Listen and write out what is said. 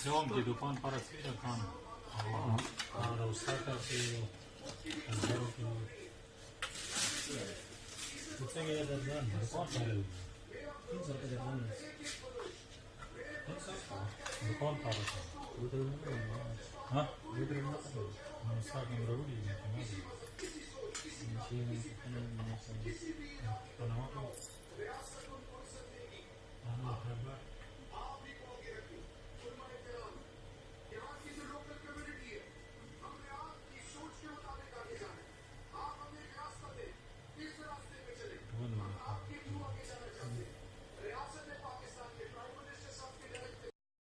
Om की दुकान पर रखी खाना और उसका करके कितने के दर्जन दुकान पर दुकान पर हाँ उसका कैमरा भी नहीं